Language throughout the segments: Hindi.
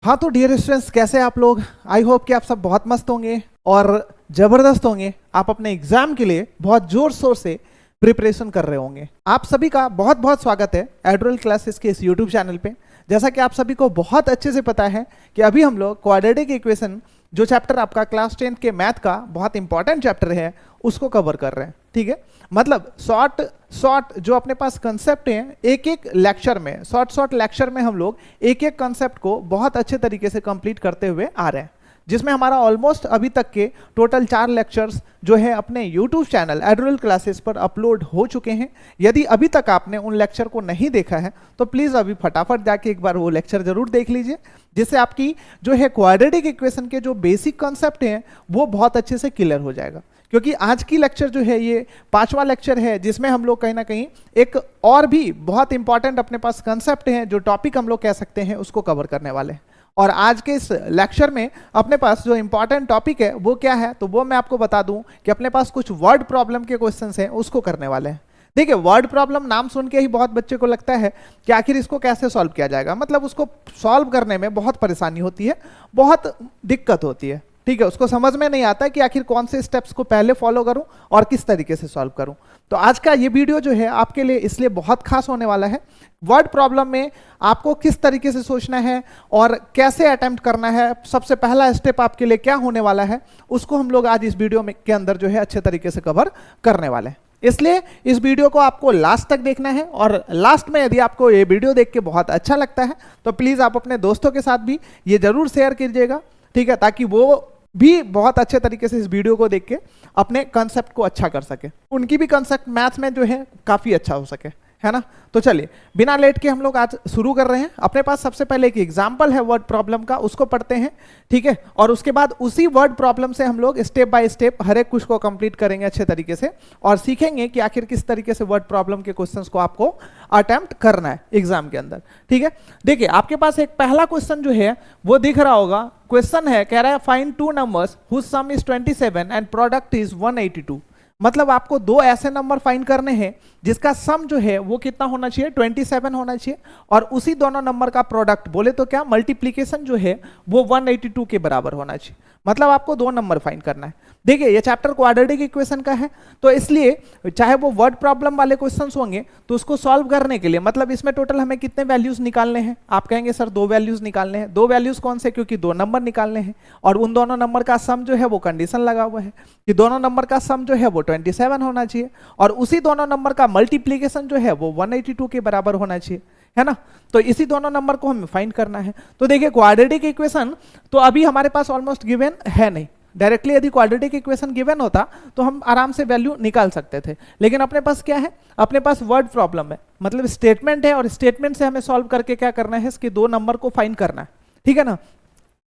हाँ तो डियर स्टूडेंट्स, कैसे आप लोग? आई होप कि आप सब बहुत मस्त होंगे और जबरदस्त होंगे। आप अपने एग्जाम के लिए बहुत जोर शोर से प्रिपरेशन कर रहे होंगे। आप सभी का बहुत बहुत स्वागत है एडुअल क्लासेस के इस यूट्यूब चैनल पे। जैसा कि आप सभी को बहुत अच्छे से पता है कि अभी हम लोग क्वाड्रेटिक इक्वेशन, जो चैप्टर आपका क्लास 10 के मैथ का बहुत इंपॉर्टेंट चैप्टर है, उसको कवर कर रहे हैं। ठीक है, मतलब शॉर्ट शॉर्ट जो अपने पास कंसेप्ट हैं, एक एक लेक्चर में, शॉर्ट लेक्चर में हम लोग एक एक कंसेप्ट को बहुत अच्छे तरीके से कंप्लीट करते हुए आ रहे हैं, जिसमें हमारा ऑलमोस्ट अभी तक के टोटल 4 लेक्चर्स जो है अपने यूट्यूब चैनल एडुअल क्लासेस पर अपलोड हो चुके हैं। यदि अभी तक आपने उन लेक्चर को नहीं देखा है तो प्लीज़ अभी फटाफट जाके एक बार वो लेक्चर जरूर देख लीजिए, जिससे आपकी जो है क्वाड्रेटिक इक्वेशन के जो बेसिक कॉन्सेप्ट हैं वो बहुत अच्छे से क्लियर हो जाएगा। क्योंकि आज की लेक्चर जो है ये 5वां लेक्चर है, जिसमें हम लोग कहीं ना कहीं एक और भी बहुत इंपॉर्टेंट अपने पास कंसेप्ट हैं, जो टॉपिक हम लोग कह सकते हैं, उसको कवर करने वाले हैं। और आज के इस लेक्चर में अपने पास जो इंपॉर्टेंट टॉपिक है वो क्या है, तो वो मैं आपको बता दूं कि अपने पास कुछ वर्ड प्रॉब्लम के क्वेश्चंस हैं, उसको करने वाले हैं। देखिए, वर्ड प्रॉब्लम नाम सुन के ही बहुत बच्चे को लगता है कि आखिर इसको कैसे सॉल्व किया जाएगा, मतलब उसको सॉल्व करने में बहुत परेशानी होती है, बहुत दिक्कत होती है। ठीक है, उसको समझ में नहीं आता है कि आखिर कौन से स्टेप्स को पहले फॉलो करूं और किस तरीके से सॉल्व करूं। तो आज का ये वीडियो जो है आपके लिए इसलिए बहुत खास होने वाला है। वर्ड प्रॉब्लम में आपको किस तरीके से सोचना है और कैसे अटेम्प्ट करना है, सबसे पहला स्टेप आपके लिए क्या होने वाला है, उसको हम लोग आज इस वीडियो में के अंदर जो है अच्छे तरीके से कवर करने वाले हैं। इसलिए इस वीडियो को आपको लास्ट तक देखना है, और लास्ट में यदि आपको ये वीडियो देख के बहुत अच्छा लगता है तो प्लीज़ आप अपने दोस्तों के साथ भी ये जरूर शेयर कीजिएगा। ठीक है, ताकि वो भी बहुत अच्छे तरीके से इस वीडियो को देख के अपने कंसेप्ट को अच्छा कर सके, उनकी भी कंसेप्ट मैथ्स में जो है काफ़ी अच्छा हो सके, है ना। तो चलिए बिना लेट के हम लोग आज शुरू कर रहे हैं। अपने पास सबसे पहले एक एग्जाम्पल है वर्ड प्रॉब्लम का, उसको पढ़ते हैं। ठीक है, और उसके बाद उसी वर्ड प्रॉब्लम से हम लोग स्टेप बाय स्टेप हर एक कुछ को कंप्लीट करेंगे अच्छे तरीके से, और सीखेंगे कि आखिर किस तरीके से वर्ड प्रॉब्लम के क्वेश्चंस को आपको अटेम्प्ट करना है एग्जाम के अंदर। ठीक है, देखिए आपके पास एक पहला क्वेश्चन जो है वो दिख रहा होगा। क्वेश्चन है, कह रहा है find 2 numbers whose sum is 27 and product is 182। मतलब आपको 2 ऐसे नंबर फाइंड करने हैं जिसका सम जो है वो कितना होना चाहिए, 27 होना चाहिए, और उसी दोनों नंबर का प्रोडक्ट बोले तो क्या मल्टीप्लीकेशन जो है वो 182 के बराबर होना चाहिए। मतलब आपको 2 नंबर फाइंड करना है। देखिए ये चैप्टर क्वाड्रेटिक इक्वेशन का है, तो इसलिए चाहे वो वर्ड प्रॉब्लम वाले क्वेश्चंस होंगे तो उसको सॉल्व करने के लिए, मतलब इसमें टोटल हमें कितने वैल्यूज निकालने हैं, आप कहेंगे सर 2 वैल्यूज निकालने हैं। 2 वैल्यूज कौन से? क्योंकि 2 नंबर निकालने हैं, और उन दोनों नंबर का सम जो है वो कंडीशन लगा हुआ है कि दोनों नंबर का सम जो है वो 27 होना चाहिए, और उसी दोनों नंबर का मल्टीप्लीकेशन जो है वो 182 के बराबर होना चाहिए, है ना। तो इसी दोनों नंबर को हमें फाइंड करना है। तो देखिए क्वाड्रेटिक इक्वेशन तो अभी हमारे पास ऑलमोस्ट गिवन है नहीं। डायरेक्टली यदि क्वाड्रेटिक इक्वेशन गिवन होता तो हम आराम से वैल्यू निकाल सकते थे, लेकिन अपने पास क्या है, अपने पास वर्ड प्रॉब्लम है, मतलब स्टेटमेंट है, और स्टेटमेंट से हमें सॉल्व करके क्या करना है, इसके 2 नंबर को फाइंड करना है। ठीक है ना।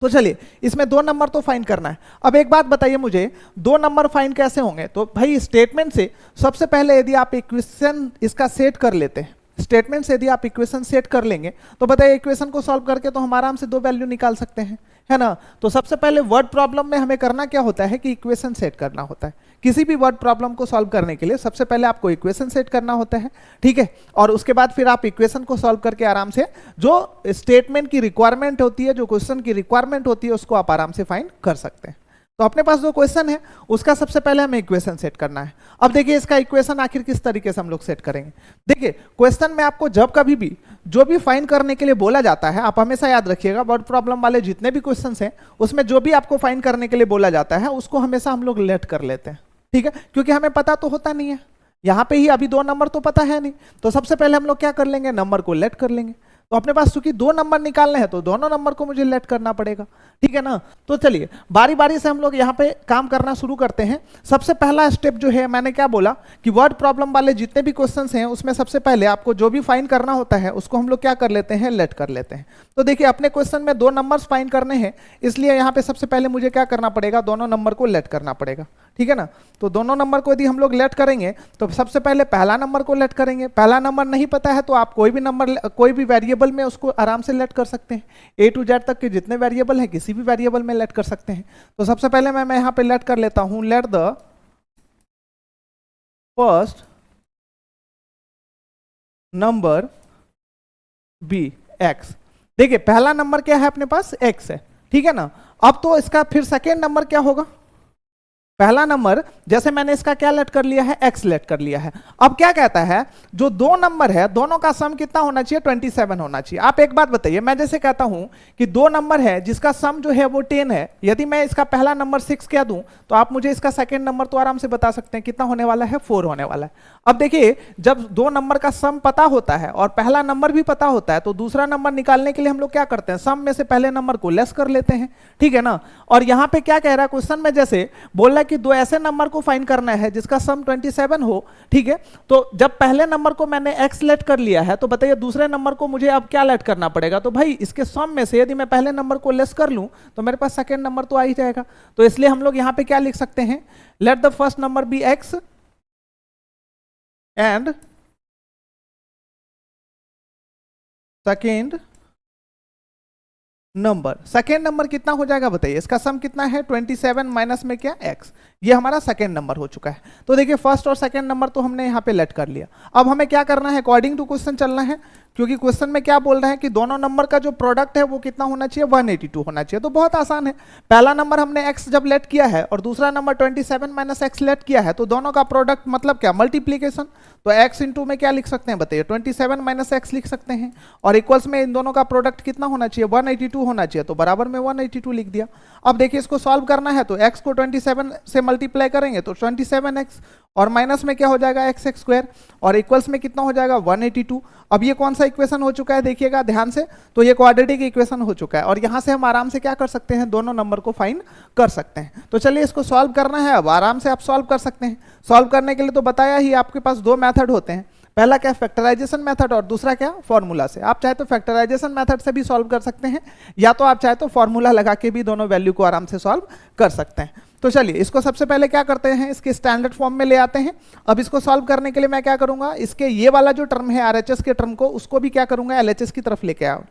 तो चलिए इसमें 2 नंबर तो फाइंड करना है। अब एक बात बताइए मुझे, 2 नंबर फाइंड कैसे होंगे? तो भाई स्टेटमेंट से सबसे पहले यदि आप इक्वेशन इसका सेट कर लेते हैं, स्टेटमेंट से यदि आप इक्वेशन सेट कर लेंगे तो बताइए इक्वेशन को सॉल्व करके तो हम आराम से 2 वैल्यू निकाल सकते हैं, है ना। तो सबसे पहले वर्ड प्रॉब्लम में हमें करना क्या होता है कि इक्वेशन सेट करना होता है। किसी भी वर्ड प्रॉब्लम को सॉल्व करने के लिए सबसे पहले आपको इक्वेशन सेट करना होता है। ठीक है, और उसके बाद फिर आप इक्वेशन को सॉल्व करके आराम से जो स्टेटमेंट की रिक्वायरमेंट होती है, जो क्वेश्चन की रिक्वायरमेंट होती है, उसको आप आराम से फाइंड कर सकते हैं। तो अपने पास जो क्वेश्चन है उसका सबसे पहले हमें इक्वेशन सेट करना है। अब देखिए इसका इक्वेशन आखिर किस तरीके से हम लोग सेट करेंगे। देखिए क्वेश्चन में आपको जब कभी भी जो भी फाइंड करने के लिए बोला जाता है, आप हमेशा याद रखिएगा वर्ड प्रॉब्लम वाले जितने भी क्वेश्चंस हैं उसमें जो भी आपको फाइंड करने के लिए बोला जाता है उसको हमेशा हम लोग लेट कर लेते हैं। ठीक है, क्योंकि हमें पता तो होता नहीं है, यहाँ पे ही अभी 2 नंबर तो पता है नहीं, तो सबसे पहले हम लोग क्या कर लेंगे, नंबर को लेट कर लेंगे। तो अपने पास चूंकि 2 नंबर निकालने हैं तो दोनों नंबर को मुझे लेट करना पड़ेगा। ठीक है ना। तो चलिए बारी बारी से हम लोग यहाँ पे काम करना शुरू करते हैं। सबसे पहला स्टेप जो है, मैंने क्या बोला कि वर्ड प्रॉब्लम वाले जितने भी क्वेश्चंस हैं उसमें सबसे पहले आपको जो भी फाइंड करना होता है उसको हम लोग क्या कर लेते हैं, लेट कर लेते हैं। तो देखिए अपने क्वेश्चन में 2 नंबर्स फाइंड करने हैं, इसलिए यहाँ पे सबसे पहले मुझे क्या करना पड़ेगा, दोनों नंबर को लेट करना पड़ेगा। ठीक है ना। तो दोनों नंबर को यदि हम लोग लेट करेंगे तो सबसे पहले पहला नंबर को लेट करेंगे। पहला नंबर नहीं पता है तो आप कोई भी नंबर, कोई भी वेरिएबल में उसको आराम से लेट कर सकते हैं। A to Z तक के जितने वेरिएबल है किसी भी वेरिएबल में लेट कर सकते हैं। तो सबसे पहले मैं यहाँ पे लेट कर लेता हूं, let the first number be x. देखिए पहला नंबर क्या है अपने पास, x है, ठीक है ना। अब तो इसका फिर सेकेंड नंबर क्या होगा, पहला नंबर जैसे मैंने इसका क्या लेट कर लिया है, x लेट कर लिया है। अब क्या कहता है, जो दो नंबर है दोनों का सम कितना होना चाहिए, 27 होना चाहिए। आप एक बात बताइए, मैं जैसे कहता हूं कि दो नंबर है जिसका सम जो है वो 10 है, यदि मैं इसका पहला नंबर 6 कह दूं तो आप मुझे इसका सेकंड नंबर तो आराम से बता सकते हैं कितना होने वाला है, 4 होने वाला है। अब देखिए जब दो नंबर का सम पता होता है और पहला नंबर भी पता होता है तो दूसरा नंबर निकालने के लिए हम लोग क्या करते हैं, सम में से पहले नंबर को लेस कर लेते हैं, ठीक है ना। और यहां पे क्या कह रहा है क्वेश्चन में, जैसे बोल रहा है कि दो ऐसे नंबर को फाइंड करना है जिसका सम 27 हो, ठीक है। तो जब पहले नंबर को मैंने x लेट कर लिया है तो बताइए दूसरे नंबर को मुझे अब क्या लेट करना पड़ेगा, तो भाई इसके सम में से यदि मैं पहले नंबर को लेस कर लूं तो मेरे पास सेकंड नंबर तो आ ही जाएगा। तो इसलिए हम लोग यहां पे क्या लिख सकते हैं, let the first number be x and second number, second number कितना हो जाएगा बताइए, इसका सम कितना है 27 माइनस में क्या x, ये हमारा सेकेंड नंबर हो चुका है। तो देखिए फर्स्ट और सेकेंड नंबर तो हमने यहाँ पे लेट कर लिया। अब हमें क्या करना है, अकॉर्डिंग टू क्वेश्चन चलना है, क्योंकि क्वेश्चन में क्या बोल रहे हैं कि दोनों नंबर का जो प्रोडक्ट है वो कितना होना चाहिए, 182 होना चाहिए। तो बहुत आसान है, पहला नंबर हमने x जब लेट किया है और दूसरा नंबर 27 माइनस x लेट किया है तो दोनों का प्रोडक्ट मतलब क्या, मल्टीप्लीकेशन। तो x इंटू में क्या लिख सकते हैं बताइए, 27 माइनस x लिख सकते हैं, और इक्वल्स में इन दोनों का प्रोडक्ट कितना होना चाहिए, 182 होना चाहिए, तो बराबर में 182 लिख दिया। अब देखिए इसको सॉल्व करना है तो x को 27 से मल्टीप्लाई करेंगे तो 27x, और माइनस में क्या हो जाएगा x स्क्वायर, और इक्वल्स में कितना हो जाएगा 182। अब ये कौन सा इक्वेशन हो चुका है देखिएगा ध्यान से, तो ये क्वाड्रेटिक इक्वेशन हो चुका है, और यहां से हम आराम से क्या कर सकते हैं, दोनों नंबर को फाइंड कर सकते हैं। तो चलिए इसको सॉल्व करना है, अब आराम से आप सॉल्व कर सकते हैं। सॉल्व करने के लिए तो बताया ही आपके पास दो मेथड होते हैं, पहला क्या फैक्टराइजेशन मेथड और दूसरा क्या फॉर्मूला से। आप चाहे तो फैक्टराइजेशन मेथड से भी सॉल्व कर सकते हैं, या तो आप चाहे तो फॉर्मूला लगा के भी दोनों वैल्यू को आराम से सॉल्व कर सकते हैं। तो चलिए इसको सबसे पहले क्या करते हैं, इसके स्टैंडर्ड फॉर्म में ले आते हैं। अब इसको सॉल्व करने के लिए मैं क्या करूंगा, इसके ये वाला जो टर्म है आरएचएस के टर्म को, उसको भी क्या करूंगा एलएचएस की तरफ लेके आओ।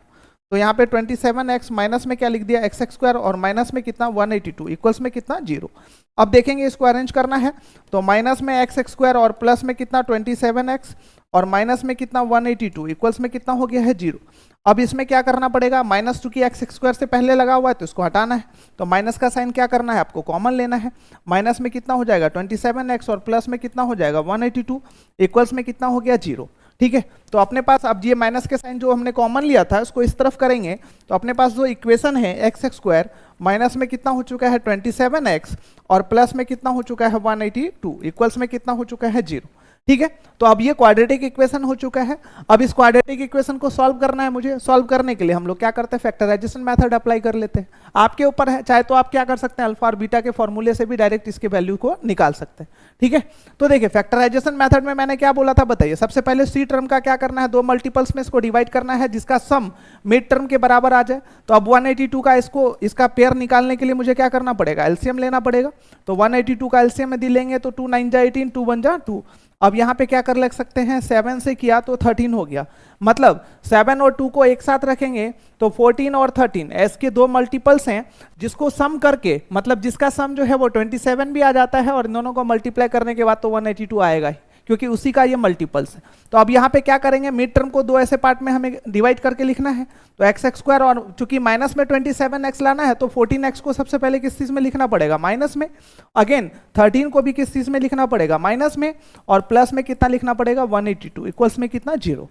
तो यहाँ पे 27x माइनस में क्या लिख दिया x स्क्वायर, और माइनस में कितना 182, इक्वल्स में कितना 0। अब देखेंगे इसको अरेंज करना है तो माइनस में x स्क्वायर और प्लस में कितना 27x और माइनस में कितना 182, इक्वल्स में कितना हो गया है 0। अब इसमें क्या करना पड़ेगा, माइनस चूंकि x स्क्वायर से पहले लगा हुआ है तो इसको हटाना है, तो माइनस का साइन क्या करना है आपको कॉमन लेना है। माइनस में कितना हो जाएगा 27x और प्लस में कितना हो जाएगा 182, इक्वल्स में कितना हो गया 0, ठीक है। तो अपने पास अब ये माइनस के साइन जो हमने कॉमन लिया था उसको इस तरफ करेंगे तो अपने पास जो इक्वेशन है एक्स स्क्वायर माइनस में कितना हो चुका है 27x और प्लस में कितना हो चुका है 182, इक्वल्स में कितना हो चुका है 0, ठीक है। तो अब ये क्वाड्रेटिक इक्वेशन हो चुका है। अब इस क्वाड्रेटिक इक्वेशन को सॉल्व करना है मुझे। सॉल्व करने के लिए हम लोग क्या करते हैं, फैक्टराइजेशन मेथड अप्लाई कर लेते हैं। आपके ऊपर है, चाहे तो आप क्या कर सकते हैं, अल्फा और बीटा के फॉर्मूले से भी डायरेक्ट इसके वैल्यू को निकाल सकते हैं, ठीक है। तो देखिए फैक्टराइजेशन मेथड में मैंने क्या बोला था बताइए, सबसे पहले सी टर्म का क्या करना है, दो मल्टीपल्स में इसको डिवाइड करना है जिसका सम मिड टर्म के बराबर आ जाए। तो अब 182 का इसका पेयर निकालने के लिए मुझे क्या करना पड़ेगा, एलसीएम लेना पड़ेगा। तो 182 का एलसीएम यदि लेंगे तो 2 9 जा 18, 2 1 जा 2। अब यहाँ पे क्या कर लग सकते हैं, 7 से किया तो 13 हो गया, मतलब 7 और 2 को एक साथ रखेंगे तो 14 और 13 एस के दो मल्टीपल्स हैं जिसको सम करके, मतलब जिसका सम जो है वो 27 भी आ जाता है और इन दोनों को मल्टीप्लाई करने के बाद तो 182 आएगा ही, क्योंकि उसी का ये मल्टीपल्स है। तो अब यहाँ पे क्या करेंगे, मिड टर्म को दो ऐसे पार्ट में हमें डिवाइड करके लिखना है। तो एक्स स्क्वायर, और चूंकि माइनस में 27x लाना है तो 14x को सबसे पहले किस चीज में लिखना पड़ेगा, माइनस में। अगेन 13 को भी किस चीज में लिखना पड़ेगा, माइनस में। और प्लस में कितना लिखना पड़ेगा 182, इक्वल्स में कितना 0।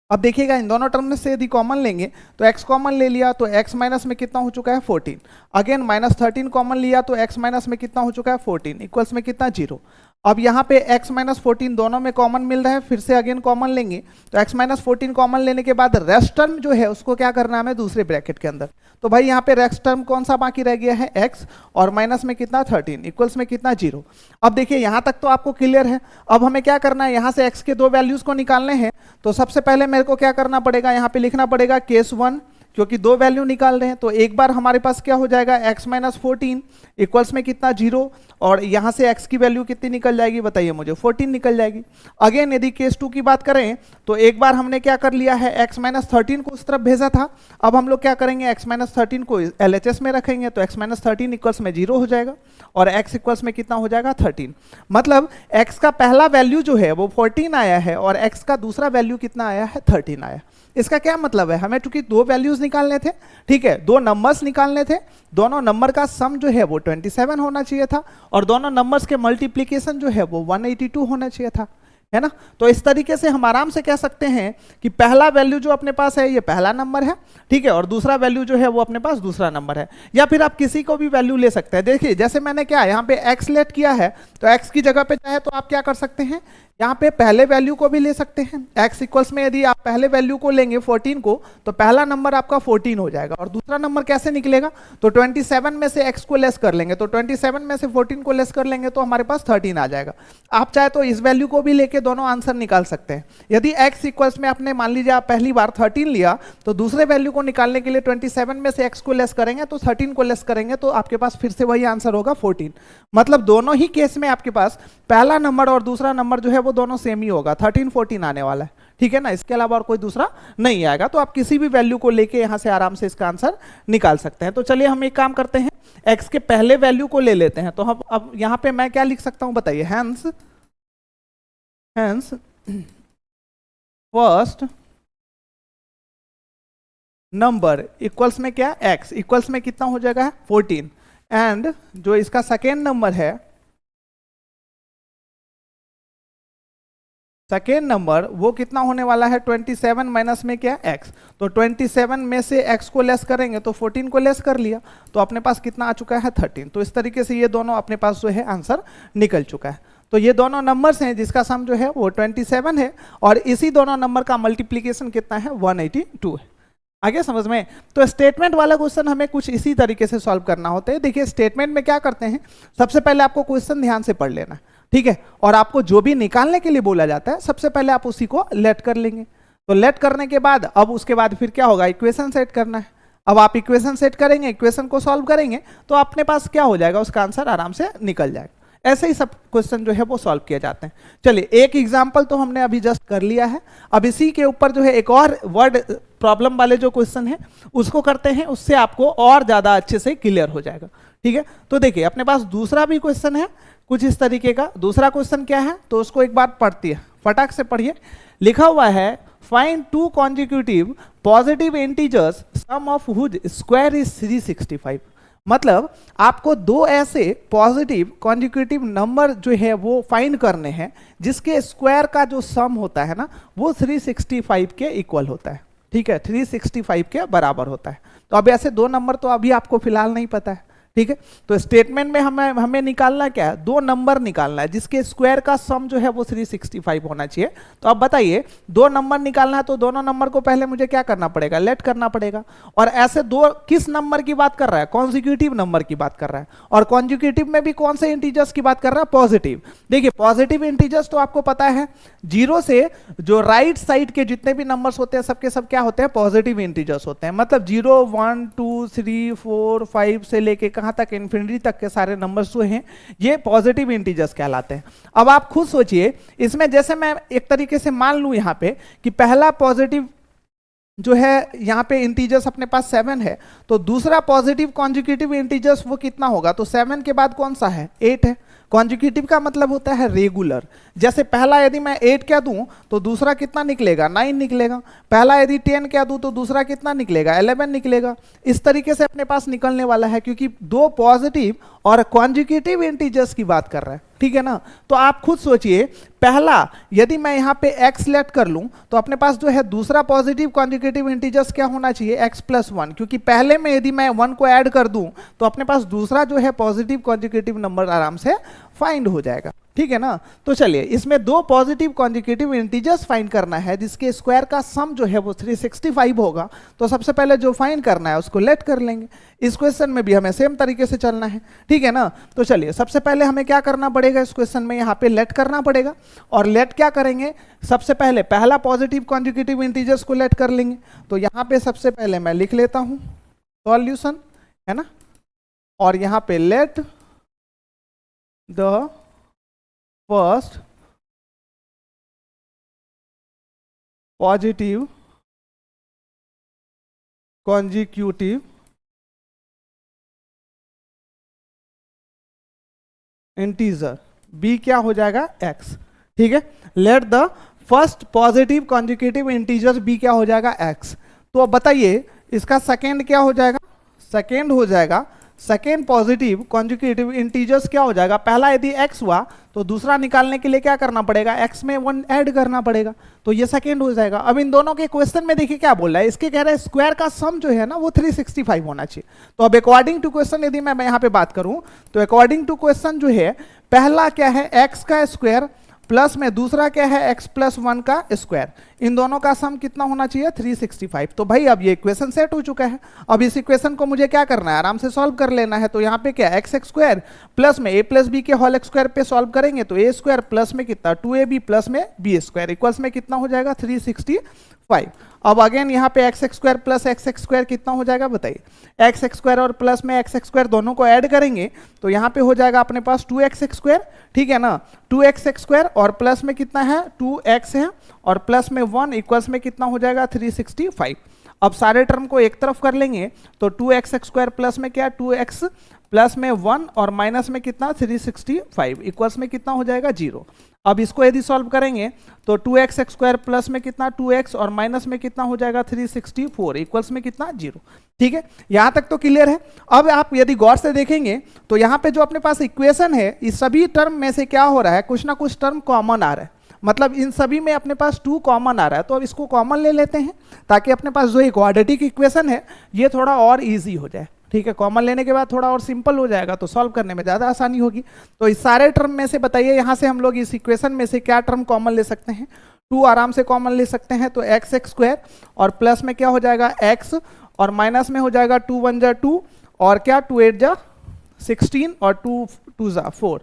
अब देखिएगा इन दोनों टर्म में से यदि कॉमन लेंगे तो x कॉमन ले लिया तो x माइनस में कितना हो चुका है 14। अगेन माइनस 13 कॉमन लिया तो x माइनस में कितना हो चुका है 14, इक्वल्स में कितना 0। अब यहाँ पे x माइनस 14 दोनों में कॉमन मिल रहा है, फिर से अगेन कॉमन लेंगे तो x माइनस 14 कॉमन लेने के बाद रेस्ट टर्म जो है उसको क्या करना है हमें दूसरे ब्रैकेट के अंदर। तो भाई यहाँ पे रेस्ट टर्म कौन सा बाकी रह गया है x, और माइनस में कितना 13, इक्वल्स में कितना 0। अब देखिए यहाँ तक तो आपको क्लियर है। अब हमें क्या करना है, यहाँ से x के दो वैल्यूज को निकालने हैं। तो सबसे पहले मेरे को क्या करना पड़ेगा, यहाँ पे लिखना पड़ेगा केस 1, क्योंकि दो वैल्यू निकाल रहे हैं। तो एक बार हमारे पास क्या हो जाएगा x माइनस 14 इक्वल्स में कितना 0, और यहाँ से x की वैल्यू कितनी निकल जाएगी बताइए मुझे, 14 निकल जाएगी। अगेन यदि केस 2 की बात करें तो एक बार हमने क्या कर लिया है, x माइनस 13 को उस तरफ भेजा था। अब हम लोग क्या करेंगे, x माइनस 13 को LHS में रखेंगे तो x माइनस 13 इक्वल्स में 0 हो जाएगा, और x इक्वल्स में कितना हो जाएगा 13। मतलब x का पहला वैल्यू जो है वो 14 आया है और x का दूसरा वैल्यू कितना आया है 13 आया। इसका क्या मतलब है, हमें चूंकि दो वैल्यूज निकालने थे, ठीक है, दो नंबर्स निकालने थे, दोनों नंबर का सम जो है वो 27 होना चाहिए था और दोनों नंबर्स के मल्टीप्लीकेशन जो है वो 182 होना चाहिए था, है ना। तो इस तरीके से हम आराम से कह सकते हैं कि पहला वैल्यू जो अपने पास है ये पहला नंबर है, ठीक है, और दूसरा वैल्यू जो है वो अपने पास दूसरा नंबर है। या फिर आप किसी को भी वैल्यू ले सकते हैं। देखिए जैसे मैंने क्या यहाँ पे x लेट किया है, तो x की जगह पे चाहे तो आप क्या कर सकते हैं, यहाँ पे पहले वैल्यू को भी ले सकते हैं। x इक्वल्स में यदि आप पहले वैल्यू को लेंगे 14 को, तो पहला नंबर आपका 14 हो जाएगा और दूसरा नंबर कैसे निकलेगा, तो 27 में से x को लेस कर लेंगे, तो 27 में से 14 को लेस कर लेंगे तो हमारे पास 13 आ जाएगा। आप चाहे तो इस वैल्यू को भी लेके दोनों आंसर निकाल सकते हैं। यदि x इक्वल्स में आपने मान लीजिए आप पहली बार 13 लिया, तो दूसरे वैल्यू को निकालने के लिए 27 में से x को लेस करेंगे तो 13 को लेस करेंगे तो आपके पास फिर से वही आंसर होगा 14। मतलब दोनों ही केस में आपके पास पहला नंबर और दूसरा नंबर जो है वो दोनों सेम ही होगा, 13 14 आने वाला है, ठीक है ना। इसके अलावा और कोई दूसरा नहीं आएगा। तो आप किसी भी वैल्यू को लेके यहां से आराम से इसका आंसर निकाल सकते हैं। तो चलिए हम एक काम करते हैं, x के पहले वैल्यू को ले लेते हैं। तो हम अब यहां पे मैं क्या लिख सकता हूं बताइए, हैंस फर्स्ट नंबर इक्वल्स में क्या, x इक्वल्स में कितना हो जाएगा 14, एंड जो इसका सेकेंड नंबर है, सेकेंड नंबर वो कितना होने वाला है 27 माइनस में क्या x, तो 27 में से x को लेस करेंगे तो 14 को लेस कर लिया, तो अपने पास कितना आ चुका है 13। तो इस तरीके से ये दोनों अपने पास जो है आंसर निकल चुका है। तो ये दोनों नंबर्स हैं जिसका सम जो है वो 27 है और इसी दोनों नंबर का मल्टीप्लीकेशन कितना है 182 है। आगे समझ में। तो स्टेटमेंट वाला क्वेश्चन हमें कुछ इसी तरीके से सॉल्व करना होता है। देखिए स्टेटमेंट में क्या करते हैं, सबसे पहले आपको क्वेश्चन ध्यान से पढ़ लेना, ठीक है, और आपको जो भी निकालने के लिए बोला जाता है सबसे पहले आप उसी को लेट कर लेंगे। तो लेट करने के बाद अब उसके बाद फिर क्या होगा, इक्वेशन सेट करना है। अब आप इक्वेशन सेट करेंगे, इक्वेशन को सॉल्व करेंगे तो अपने पास क्या हो जाएगा, उसका आंसर आराम से निकल जाएगा। ऐसे ही सब क्वेश्चन जो है वो सॉल्व किए जाते हैं। चलिए एक एग्जांपल तो हमने अभी जस्ट कर लिया है, अब इसी के ऊपर जो है एक और वर्ड प्रॉब्लम वाले जो क्वेश्चन है उसको करते हैं, उससे आपको और ज्यादा अच्छे से क्लियर हो जाएगा, ठीक है। तो देखिए अपने पास दूसरा भी क्वेश्चन है कुछ इस तरीके का। दूसरा क्वेश्चन क्या है, तो उसको एक बार पढ़ती है, फटाक से पढ़िए। लिखा हुआ है find two consecutive positive integers sum of whose square is 365। मतलब आपको दो ऐसे पॉजिटिव कॉन्जिक्यूटिव नंबर जो है वो फाइंड करने हैं जिसके स्क्वायर का जो सम होता है ना वो 365 के इक्वल होता है, ठीक है, 365 के बराबर होता है। तो अब ऐसे दो नंबर तो अभी आपको फिलहाल नहीं पता है, ठीक है। तो स्टेटमेंट में हमें निकालना क्या है, दो नंबर निकालना है जिसके स्क्वायर का सम जो है वो 365 होना चाहिए। तो अब बताइए दो नंबर निकालना है तो दोनों नंबर को पहले मुझे क्या करना पड़ेगा, लेट करना पड़ेगा। और ऐसे दो किस नंबर की बात कर रहा है, कॉन्जिक्यूटिव नंबर की बात कर रहा है। और कॉन्जिक्यूटिव में भी कौन से इंटीजर्स की बात कर रहा है, पॉजिटिव। देखिए पॉजिटिव इंटीजर्स तो आपको पता है जीरो से जो राइट साइड के जितने भी नंबर्स होते हैं सबके सब क्या होते हैं, पॉजिटिव इंटीजर्स होते हैं। मतलब 0 1 2 3 4 5 से लेके कहां तक, इन्फिनिटी तक के सारे नंबर्स जो हैं ये पॉजिटिव इंटीजर्स कहलाते हैं। अब आप खुद सोचिए इसमें, जैसे मैं एक तरीके से मान लूं यहां पे कि पहला पॉजिटिव जो है यहाँ पे इंटीजर्स अपने पास 7 है, तो दूसरा पॉजिटिव कॉन्जिक्यूटिव इंटीजर्स वो कितना होगा, तो 7 के बाद कौन सा है, 8 है। कॉन्जिक्यूटिव का मतलब होता है रेगुलर। जैसे पहला यदि मैं 8 कह दूं तो दूसरा कितना निकलेगा, 9 निकलेगा। पहला यदि 10 कह दूं तो दूसरा कितना निकलेगा, 11 निकलेगा। इस तरीके से अपने पास निकलने वाला है क्योंकि दो पॉजिटिव और कॉन्जिक्यूटिव इंटीजर्स की बात कर रहा है, ठीक है ना। तो आप खुद सोचिए पहला यदि मैं यहाँ पे x लेट कर लूं तो अपने पास जो है दूसरा पॉजिटिव कॉन्जिक्यूटिव इंटीजर्स क्या होना चाहिए, x प्लस 1, क्योंकि पहले में यदि मैं 1 को ऐड कर दूं तो अपने पास दूसरा जो है पॉजिटिव कॉन्जिक्यूटिव नंबर आराम से फाइंड हो जाएगा, ठीक है ना। तो चलिए इसमें दो पॉजिटिव कॉन्जिक्यूटिव इंटीजर्स फाइंड करना है जिसके स्क्वायर का सम जो है वो 365 होगा। तो सबसे पहले जो फाइंड करना है उसको लेट कर लेंगे। इस क्वेश्चन में भी हमें सेम तरीके से चलना है, ठीक है ना। तो चलिए सबसे पहले हमें क्या करना पड़ेगा, इस क्वेश्चन में यहाँ पे लेट करना पड़ेगा। और लेट क्या करेंगे, सबसे पहले पहला पॉजिटिव कॉन्जिक्यूटिव इंटीजर्स को लेट कर लेंगे। तो यहाँ पे सबसे पहले मैं लिख लेता हूँ सॉल्यूशन, है ना, और यहाँ पे late the first positive consecutive integer b क्या हो जाएगा, x, ठीक है। Late the first positive conjugative integer b क्या हो जाएगा x। तो अब बताइए इसका सेकेंड क्या हो जाएगा, सेकेंड हो जाएगा सेकेंड पॉजिटिव कॉन्जुगेटिव इंटीजर्स क्या हो जाएगा, पहला यदि x हुआ तो दूसरा निकालने के लिए क्या करना पड़ेगा, x में 1 ऐड करना पड़ेगा, तो ये सेकेंड हो जाएगा। अब इन दोनों के क्वेश्चन में देखिए क्या बोल रहा है, इसके कह रहे हैं स्क्वायर का सम जो है ना वो 365 होना चाहिए। तो अब अकॉर्डिंग टू क्वेश्चन यदि मैं यहाँ पे बात करूं तो अकॉर्डिंग टू क्वेश्चन जो है पहला क्या है x का स्क्वायर प्लस में दूसरा क्या है x प्लस 1 का स्क्वायर, इन दोनों का सम कितना होना चाहिए 365। तो भाई अब ये इक्वेशन सेट हो चुका है। अब इस इक्वेशन को मुझे क्या करना है, आराम से सॉल्व कर लेना है। तो यहाँ पे क्या एक्स स्क्वायर प्लस में a प्लस बी के होल स्क्वायर पे सॉल्व करेंगे तो a स्क्वायर प्लस में कितना 2ab प्लस में b स्क्वायर इक्वल्स में कितना हो जाएगा 365। अब अगेन यहाँ पे x square plus x square कितना हो जाएगा बताइए, एक्स स्क्वायर और प्लस में एक्स स्क्वायर दोनों को ऐड करेंगे तो यहाँ पे हो जाएगा अपने पास 2x स्क्वायर, ठीक है ना, 2x स्क्वायर और प्लस में कितना है 2x है और प्लस में 1 इक्वल्स में कितना हो जाएगा 365। अब सारे टर्म को एक तरफ कर लेंगे तो 2x स्क्वायर प्लस में क्या 2x प्लस में 1 और माइनस में कितना 365 इक्वल्स में कितना हो जाएगा 0। अब इसको यदि सॉल्व करेंगे तो 2x स्क्वायर प्लस में कितना 2x और माइनस में कितना हो जाएगा 364 इक्वल्स में कितना 0। ठीक है, यहां तक तो क्लियर है। अब आप यदि गौर से देखेंगे तो यहां पे जो अपने पास इक्वेशन है इस सभी टर्म में से क्या हो रहा है, कुछ ना कुछ टर्म कॉमन आ रहा है, मतलब इन सभी में अपने पास 2 कॉमन आ रहा है। तो अब इसको कॉमन ले लेते हैं ताकि अपने पास जो क्वाड्रेटिक इक्वेशन है ये थोड़ा और इजी हो जाए। ठीक है, कॉमन लेने के बाद थोड़ा और सिंपल हो जाएगा तो सॉल्व करने में ज़्यादा आसानी होगी। तो इस सारे टर्म में से बताइए यहाँ से हम लोग इस इक्वेशन में से क्या टर्म कॉमन ले सकते हैं, 2 आराम से कॉमन ले सकते हैं। तो एक्स स्क्वायर और प्लस में क्या हो जाएगा x और माइनस में हो जाएगा 2 1 जा 2 और क्या 2 8 जा 16 और 2 2 जा 4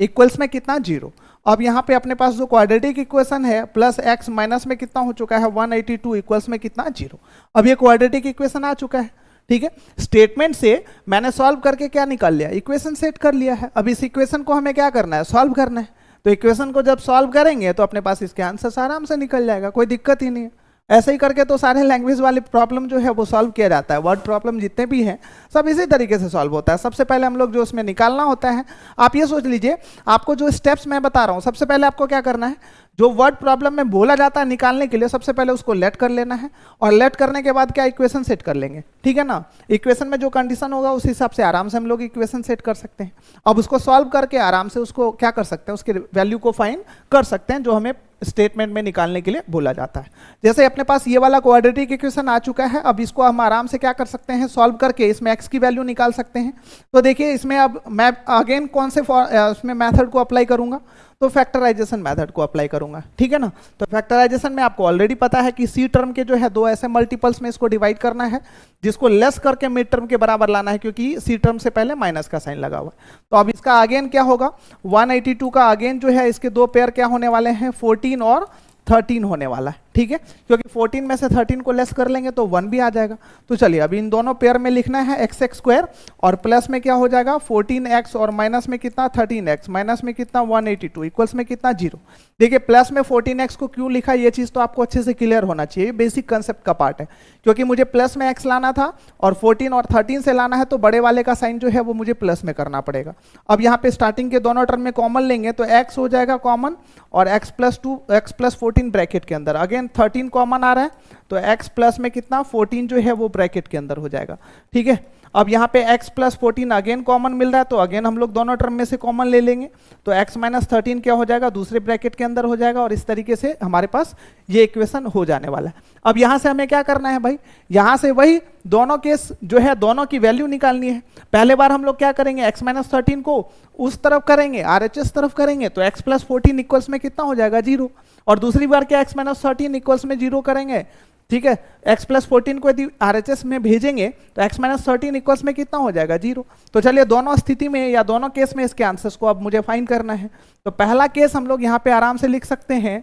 इक्वल्स में कितना 0। अब यहाँ पे अपने पास जो क्वाड्रेटिक इक्वेशन है प्लस x माइनस में कितना हो चुका है 182 इक्वल्स में कितना 0। अब ये क्वाड्रेटिक इक्वेशन आ चुका है। ठीक है, स्टेटमेंट से मैंने सॉल्व करके क्या निकाल लिया, इक्वेशन सेट कर लिया है। अब इस इक्वेशन को हमें क्या करना है, सॉल्व करना है। तो इक्वेशन को जब सॉल्व करेंगे तो अपने पास इसके आंसर आराम से निकल जाएगा, कोई दिक्कत ही नहीं है। ऐसे ही करके तो सारे लैंग्वेज वाले प्रॉब्लम जो है वो सॉल्व किया जाता है, वर्ड प्रॉब्लम जितने भी हैं सब इसी तरीके से सॉल्व होता है। सबसे पहले हम लोग जो उसमें निकालना होता है, आप ये सोच लीजिए आपको जो स्टेप्स मैं बता रहा हूँ, सबसे पहले आपको क्या करना है, जो वर्ड प्रॉब्लम में बोला जाता है निकालने के लिए सबसे पहले उसको लेट कर लेना है और लेट करने के बाद क्या इक्वेशन सेट कर लेंगे। ठीक है ना, इक्वेशन में जो कंडीशन होगा उस हिसाब से आराम से हम लोग इक्वेशन सेट कर सकते हैं। अब उसको सॉल्व करके आराम से उसको क्या कर सकते हैं, उसके वैल्यू को फाइंड कर सकते हैं जो हमें स्टेटमेंट में निकालने के लिए बोला जाता है। जैसे अपने पास ये वाला क्वाड्रेटिक इक्वेशन आ चुका है, अब इसको हम आराम से क्या कर सकते हैं, सॉल्व करके इसमें x की वैल्यू निकाल सकते हैं। तो देखिए इसमें अब मैं अगेन कौन से इसमें मेथड को अप्लाई करूंगा, तो फैक्टराइजेशन मेथड को अप्लाई करूंगा। ठीक है ना, तो फैक्टराइजेशन में आपको ऑलरेडी पता है कि सी टर्म के जो है 2 ऐसे मल्टीपल्स में इसको डिवाइड करना है जिसको लेस करके मिड टर्म के बराबर लाना है, क्योंकि सी टर्म से पहले माइनस का साइन लगा हुआ है। तो अब इसका अगेन क्या होगा, 182 का अगेन जो है इसके 2 पेयर क्या होने वाले हैं 14 और 13 होने वाला है। ठीक है, क्योंकि 14 में से 13 को लेस कर लेंगे तो 1 भी आ जाएगा। तो चलिए अभी इन दोनों पेयर में लिखना है एक्स स्क्वायर और प्लस में क्या हो जाएगा 14x और माइनस में कितना 13x माइनस में कितना 182 इक्वल्स में कितना 0। देखिए प्लस में 14x को क्यों लिखा, ये चीज़ तो आपको अच्छे से क्लियर होना चाहिए, बेसिक कंसेप्ट का पार्ट है। क्योंकि मुझे प्लस में x लाना था और 14 और 13 से लाना है तो बड़े वाले का साइन जो है वो मुझे प्लस में करना पड़ेगा। अब यहाँ पे स्टार्टिंग के दोनों टर्म में कॉमन लेंगे तो x हो जाएगा कॉमन और x plus 2 x plus 14 bracket के अंदर, अगेन 13 कॉमन आ रहा है तो x प्लस में कितना 14 जो है वो ब्रैकेट के अंदर हो जाएगा। ठीक है, अब यहाँ पे x प्लस 14 अगेन कॉमन मिल रहा है तो अगेन हम लोग दोनों टर्म में से कॉमन ले लेंगे तो x माइनस 13 क्या हो जाएगा दूसरे ब्रैकेट के अंदर हो जाएगा और इस तरीके से हमारे पास ये इक्वेशन हो जाने वाला है। अब यहाँ से हमें क्या करना है भाई, यहाँ से वही दोनों केस जो है दोनों की वैल्यू निकालनी है। पहले बार हम लोग क्या करेंगे x माइनस 13 को उस तरफ करेंगे RHS तरफ करेंगे तो x प्लस 14 इक्वल्स में कितना हो जाएगा 0 और दूसरी बार क्या x माइनस 13 इक्वल्स में 0 करेंगे। ठीक है, x प्लस 14 को यदि RHS में भेजेंगे तो x माइनस 13 इक्वल्स में कितना हो जाएगा 0। तो चलिए दोनों स्थिति में या दोनों केस में इसके आंसर्स को अब मुझे फाइंड करना है। तो पहला केस हम लोग यहाँ पे आराम से लिख सकते हैं,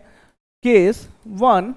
केस 1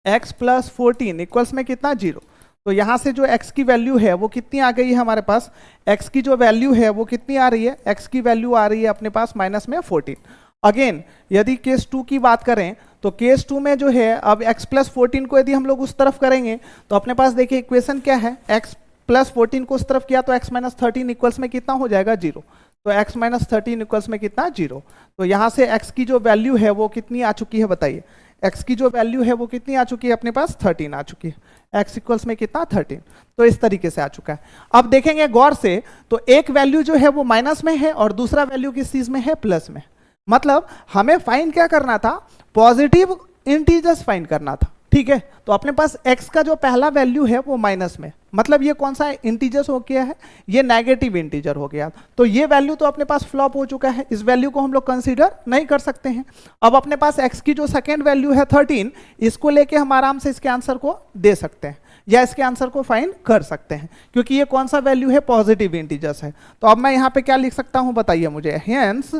x प्लस 14 इक्वल्स में कितना 0। तो यहाँ से जो x की वैल्यू है वो कितनी आ गई है हमारे पास, x की जो वैल्यू है वो कितनी आ रही है, x की वैल्यू आ रही है अपने पास माइनस में 14। अगेन यदि केस 2 की बात करें तो केस 2 में जो है अब x प्लस 14 को यदि हम लोग उस तरफ करेंगे तो अपने पास देखिए इक्वेशन क्या है, x प्लस 14 को उस तरफ किया तो x माइनस 13 इक्वल्स में कितना हो जाएगा 0। तो x माइनस 13 इक्वल्स में कितना 0। तो यहाँ से x की जो वैल्यू है वो कितनी आ चुकी है बताइए, x की जो वैल्यू है वो कितनी आ चुकी है अपने पास 13 आ चुकी है। x इक्वल्स में कितना 13, तो इस तरीके से आ चुका है। अब देखेंगे गौर से, तो एक वैल्यू जो है वो माइनस में है और दूसरा वैल्यू किस चीज में है, प्लस में। मतलब हमें फाइंड क्या करना था, पॉजिटिव इंटीजर्स फाइंड करना था, ठीक है। तो अपने पास x का जो पहला वैल्यू है वो माइनस में, मतलब ये कौन सा इंटीजर्स हो गया है, ये नेगेटिव इंटीजर हो गया। तो ये वैल्यू तो अपने पास फ्लॉप हो चुका है, इस वैल्यू को हम लोग कंसीडर नहीं कर सकते हैं। अब अपने पास x की जो सेकेंड वैल्यू है 13, इसको लेके हम आराम से इसके आंसर को दे सकते हैं या इसके आंसर को फाइंड कर सकते हैं, क्योंकि ये कौन सा वैल्यू है, पॉजिटिव इंटीजर्स है। तो अब मैं यहाँ पे क्या लिख सकता हूँ बताइए मुझे, hence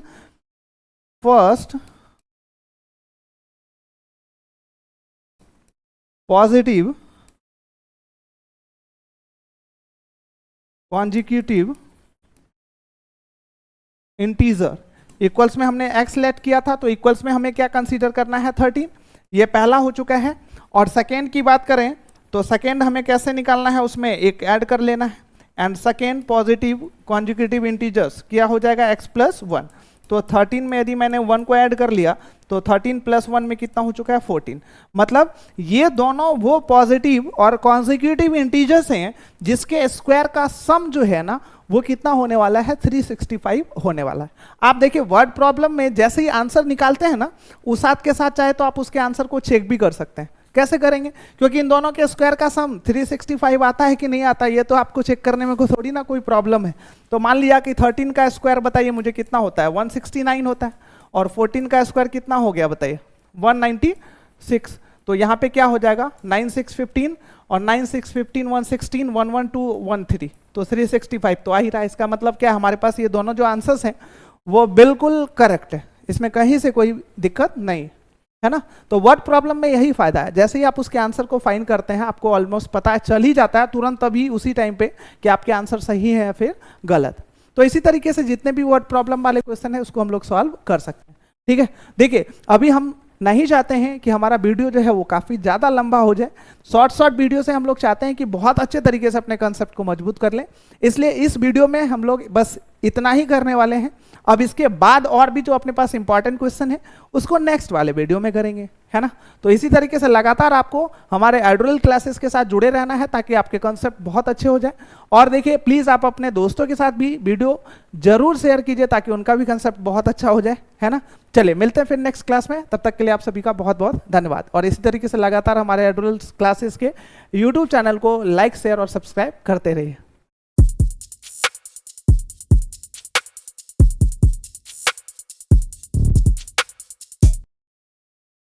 first positive consecutive integer equals में हमने x लेट किया था, तो इक्वल्स में हमें क्या कंसीडर करना है 13, ये पहला हो चुका है। और सेकेंड की बात करें तो सेकेंड हमें कैसे निकालना है, उसमें एक ऐड कर लेना है, and second positive consecutive integers क्या हो जाएगा x प्लस 1। तो 13 में यदि मैंने 1 को ऐड कर लिया तो 13 प्लस 1 में कितना हो चुका है 14। मतलब ये दोनों वो पॉजिटिव और कॉन्जिक्यूटिव इंटीजर्स हैं जिसके स्क्वायर का सम जो है ना वो कितना होने वाला है 365 होने वाला है। आप देखिए वर्ड प्रॉब्लम में जैसे ही आंसर निकालते हैं ना, उस साथ के साथ चाहे तो आप उसके आंसर को चेक भी कर सकते हैं। कैसे करेंगे, क्योंकि इन दोनों के स्क्वायर का सम 365 आता है कि नहीं आता, ये तो आपको चेक करने में कोई थोड़ी ना कोई प्रॉब्लम है। तो मान लिया कि 13 का स्क्वायर बताइए मुझे कितना होता है, 169 होता है, और 14 का स्क्वायर कितना हो गया बताइए 196। तो यहाँ पे क्या हो जाएगा 9 6 15 और 9 6 15 116 112 13, तो 365 तो आ ही रहा है। इसका मतलब क्या, हमारे पास ये दोनों जो आंसर्स हैं वो बिल्कुल करेक्ट है, इसमें कहीं से कोई दिक्कत नहीं है ना। तो वर्ड प्रॉब्लम में यही फायदा है, जैसे ही आप उसके आंसर को फाइंड करते हैं आपको ऑलमोस्ट पता है, चल ही जाता है तुरंत तभी उसी टाइम पे कि आपके आंसर सही है या फिर गलत। तो इसी तरीके से जितने भी वर्ड प्रॉब्लम वाले क्वेश्चन है उसको हम लोग सॉल्व कर सकते हैं, ठीक है। देखिए अभी हम नहीं चाहते हैं कि हमारा वीडियो जो है वो काफ़ी ज़्यादा लंबा हो जाए, शॉर्ट वीडियो से हम लोग चाहते हैं कि बहुत अच्छे तरीके से अपने कंसेप्ट को मजबूत कर लें। इसलिए इस वीडियो में हम लोग बस इतना ही करने वाले हैं। अब इसके बाद और भी जो अपने पास इंपॉर्टेंट क्वेश्चन है उसको नेक्स्ट वाले वीडियो में करेंगे, है ना। तो इसी तरीके से लगातार आपको हमारे एडुअल क्लासेस के साथ जुड़े रहना है ताकि आपके कंसेप्ट बहुत अच्छे हो जाए। और देखिए प्लीज़ आप अपने दोस्तों के साथ भी वीडियो जरूर शेयर कीजिए ताकि उनका भी कंसेप्ट बहुत अच्छा हो जाए, है ना। चलिए मिलते हैं फिर नेक्स्ट क्लास में, तब तक के लिए आप सभी का बहुत बहुत धन्यवाद। और इसी तरीके से लगातार हमारे एडुअल क्लासेस के यूट्यूब चैनल को लाइक शेयर और सब्सक्राइब करते रहिए।